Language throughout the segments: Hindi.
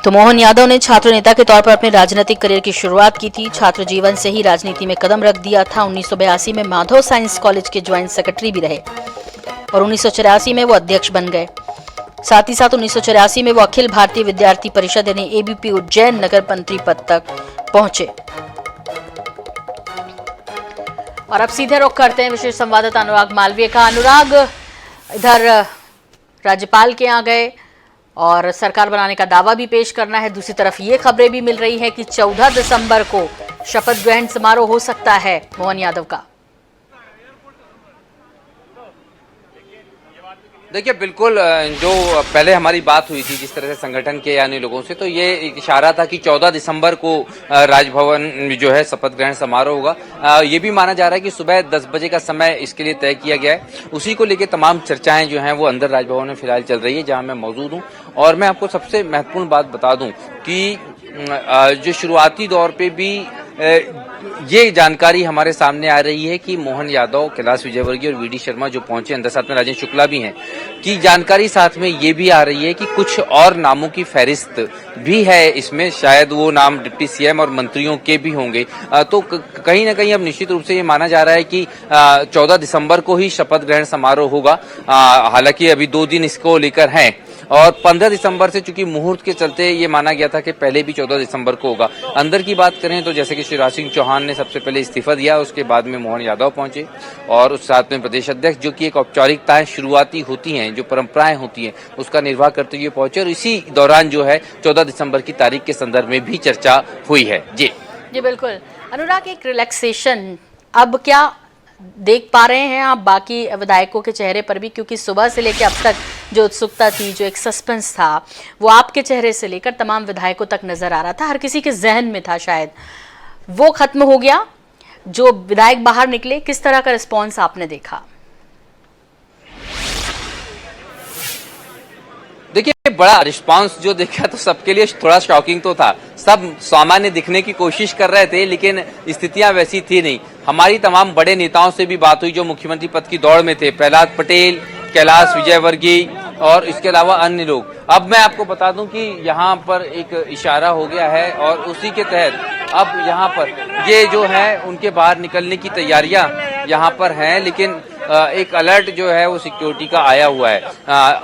तो मोहन यादव ने छात्र नेता के तौर पर अपने राजनीतिक करियर की शुरुआत की थी। छात्र जीवन से ही राजनीति में कदम रख दिया था। 1982 में माधव साइंस कॉलेज के ज्वाइंट सेक्रेटरी भी रहे और 1984 में वो अध्यक्ष बन गए। साथ ही साथ 1984 में वो अखिल भारतीय विद्यार्थी परिषद यानी एबीपी उज्जैन नगर मंत्री पद तक पहुंचे। और अब सीधे रुख करते हैं विशेष संवाददाता अनुराग मालवीय का। अनुराग, इधर राज्यपाल के यहाँ गए और सरकार बनाने का दावा भी पेश करना है। दूसरी तरफ ये खबरें भी मिल रही है कि 14 दिसंबर को शपथ ग्रहण समारोह हो सकता है मोहन यादव का। देखिए, बिल्कुल जो पहले हमारी बात हुई थी जिस तरह से संगठन के यानी लोगों से, तो ये एक इशारा था कि 14 दिसंबर को राजभवन जो है शपथ ग्रहण समारोह होगा। ये भी माना जा रहा है कि सुबह 10 बजे का समय इसके लिए तय किया गया है। उसी को लेकर तमाम चर्चाएं जो हैं वो अंदर राजभवन में फिलहाल चल रही है, जहां मैं मौजूद हूं। और मैं आपको सबसे महत्वपूर्ण बात बता दूं कि जो शुरुआती दौर पे भी ये जानकारी हमारे सामने आ रही है कि मोहन यादव, कैलाश विजयवर्गीय और वीडी शर्मा जो पहुंचे, अंदर साथ में राजेंद्र शुक्ला भी हैं, की जानकारी साथ में ये भी आ रही है कि कुछ और नामों की फहरिस्त भी है इसमें। शायद वो नाम डिप्टी सीएम और मंत्रियों के भी होंगे। तो कहीं ना कहीं अब निश्चित रूप से ये माना जा रहा है कि 14 दिसंबर को ही शपथ ग्रहण समारोह होगा। हालांकि अभी 2 दिन इसको लेकर हैं और 15 दिसंबर से चूंकि मुहूर्त के चलते ये माना गया था कि पहले भी 14 दिसंबर को होगा। अंदर की बात करें तो जैसे कि शिवराज सिंह चौहान ने सबसे पहले इस्तीफा दिया, उसके बाद में मोहन यादव पहुंचे और उस साथ में प्रदेश अध्यक्ष, जो कि एक औपचारिकताएं शुरुआती होती हैं, जो परंपराएं होती हैं, उसका निर्वाह करते हुए पहुंचे। और इसी दौरान जो है 14 दिसंबर की तारीख के संदर्भ में भी चर्चा हुई है। जी बिल्कुल अनुराग, एक रिलैक्सेशन अब क्या देख पा रहे हैं आप बाकी विधायकों के चेहरे पर भी, क्योंकि सुबह से लेकर अब तक जो उत्सुकता थी, जो एक सस्पेंस था, वो आपके चेहरे से लेकर तमाम विधायकों तक नजर आ रहा था, हर किसी के जहन में था, शायद वो खत्म हो गया। जो विधायक बाहर निकले, किस तरह का रिस्पॉन्स आपने देखा? देखिए, बड़ा रिस्पांस जो देखा तो सबके लिए थोड़ा शॉकिंग तो था। सब सामान्य दिखने की कोशिश कर रहे थे, लेकिन स्थितियां वैसी थी नहीं। हमारी तमाम बड़े नेताओं से भी बात हुई जो मुख्यमंत्री पद की दौड़ में थे, प्रहलाद पटेल, कैलाश विजयवर्गीय और इसके अलावा अन्य लोग। अब मैं आपको बता दूं कि यहाँ पर एक इशारा हो गया है और उसी के तहत अब यहाँ पर ये जो है उनके बाहर निकलने की तैयारियां यहाँ पर हैं, लेकिन एक अलर्ट जो है वो सिक्योरिटी का आया हुआ है।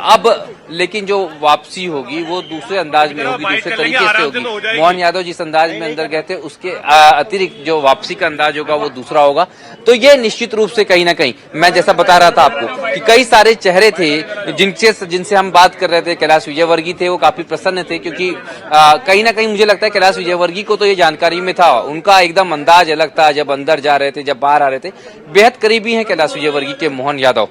अब लेकिन जो वापसी होगी वो दूसरे अंदाज में होगी, दूसरे तरीके से होगी। मोहन यादव जिस अंदाज में अंदर गए थे उसके अतिरिक्त जो वापसी का अंदाज होगा वो दूसरा होगा। तो ये निश्चित रूप से कहीं ना कहीं, मैं जैसा बता रहा था आपको कि कई सारे चेहरे थे जिनसे हम बात कर रहे थे। कैलाश विजयवर्गीय थे, वो काफी प्रसन्न थे, क्योंकि कहीं ना कहीं मुझे लगता है कैलाश विजयवर्गीय को तो ये जानकारी में था, उनका एकदम अंदाज अलग था। जब अंदर जा रहे थे, जब बाहर आ रहे थे, बेहद करीबी है कैलाश विजयवर्गीय के मोहन यादव।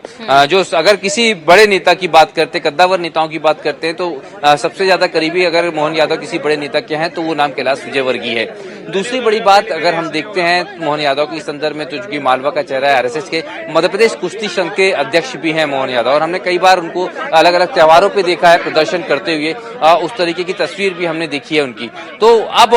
जो अगर किसी बड़े नेता की बात करते, कद्दावर नेताओं की बात करते हैं, तो सबसे ज्यादा करीबी अगर मोहन यादव किसी बड़े नेता के हैं तो वो नाम कैलाश विजयवर्गीय है। दूसरी बड़ी बात अगर हम देखते हैं मोहन यादव के संदर्भ में, तो चूंकि मालवा का चेहरा है, आरएसएस के मध्य प्रदेश कुश्ती संघ के अध्यक्ष भी हैं मोहन यादव, और हमने कई बार उनको अलग अलग त्योहारों पे देखा है प्रदर्शन करते हुए। उस तरीके की तस्वीर भी हमने देखी है उनकी। तो अब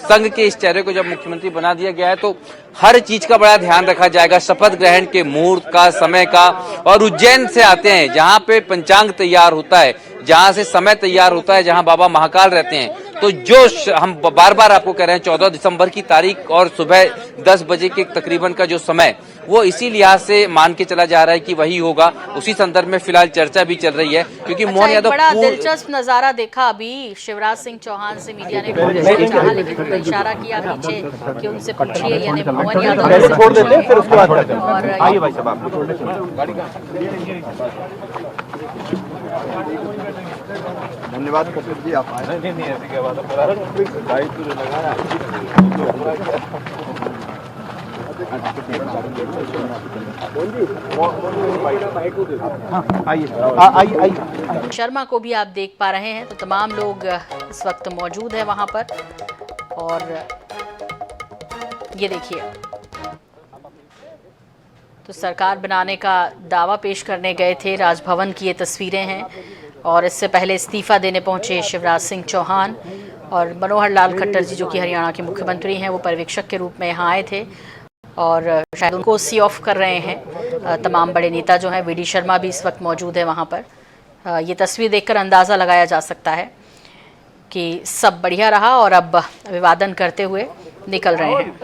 संघ के इस चेहरे को जब मुख्यमंत्री बना दिया गया है तो हर चीज का बड़ा ध्यान रखा जाएगा, शपथ ग्रहण के मुहूर्त का, समय का। और उज्जैन से आते हैं जहां पे पंचांग तैयार होता है, जहां से समय तैयार होता है, जहां बाबा महाकाल रहते हैं। तो जो हम बार बार आपको कह रहे हैं 14 दिसंबर की तारीख और सुबह 10 बजे के तकरीबन का जो समय, वो इसी लिहाज से मान के चला जा रहा है कि वही होगा। उसी संदर्भ में फिलहाल चर्चा भी चल रही है, क्योंकि मोहन यादव बड़ा दिलचस्प नजारा देखा अभी। शिवराज सिंह चौहान से मीडिया ने पूछना चाहा, लेकिन उन्होंने इशारा किया पीछे कि उनसे पूछिए, यानी मोहन यादव से धन्यवाद कपिल जी, आप आए। नहीं ऐसी क्या बात है। शर्मा को भी आप देख पा रहे हैं, तो तमाम लोग इस वक्त मौजूद है वहां पर। और ये देखिए, तो सरकार बनाने का दावा पेश करने गए थे, राजभवन की ये तस्वीरें हैं। और इससे पहले इस्तीफा देने पहुंचे शिवराज सिंह चौहान और मनोहर लाल खट्टर जी, जो कि हरियाणा के मुख्यमंत्री हैं, वो पर्यवेक्षक के रूप में यहाँ आए थे और शायद उनको सी ऑफ कर रहे हैं। तमाम बड़े नेता जो हैं, वीडी शर्मा भी इस वक्त मौजूद है वहाँ पर। ये तस्वीर देखकर अंदाज़ा लगाया जा सकता है कि सब बढ़िया रहा और अब अभिवादन करते हुए निकल रहे हैं।